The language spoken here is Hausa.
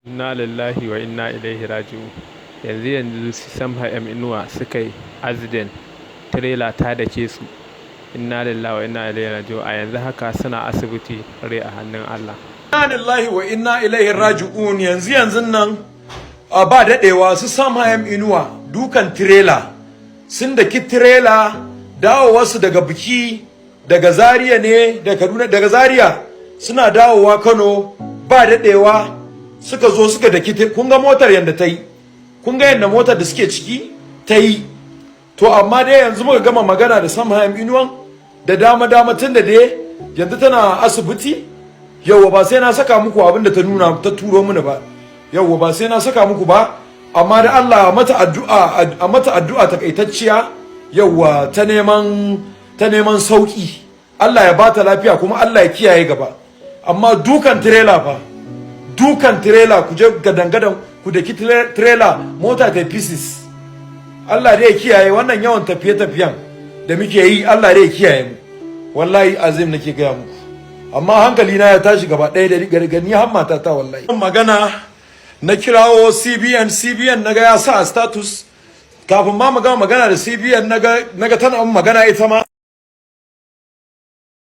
Innalillahi wa inna ilehiraji. Yanzu samha inuwa suka yi accident, trailer ta dake su. Innalillahi wa inna ilehiraji. A yanzu haka suna asibiti, rai a hannun Allah. Innanillahi wa inna ilehiraji. Yanzu nan ba daɗewa su samha inuwa dukan trailer sun daki trailer, dawowarsu daga biki daga Zaria ne, daga Zaria suna dawowa Kano. Ba daɗewa suka zo suka daki, kun ga motar yanda ta yi, kun ga yanda motar da suke ciki ta yi. To amma dai yanzu muka gama magana da samha inuwan da dama tun da dai yanzu tana asibiti. Yauwa ba sai na saka muku abin da ta turo mini ba, yauwa ba sai na saka muku ba, amma da Allah a mata addu'a takaitacciya, yauwa ta neman sauki. Allah ya bata lafiya kuma Allah ya kiyaye gaba. Amma dukan trailer fa, dukan trailer, ku je gadan ku daki trailer, mota ta pieces. Allah dai ya kiyaye wannan yawan tafiye-tafiyen da muke yi, Allah dai ya kiyaye mu. Wallahi azim nake gaya muku. Amma hankali na ya tashi gaba ɗaya da gargani har mata ta wallahi. Magana na kirawo CBN naga ya sa status, kafin ma magana da CBN naga tana magana ita ma.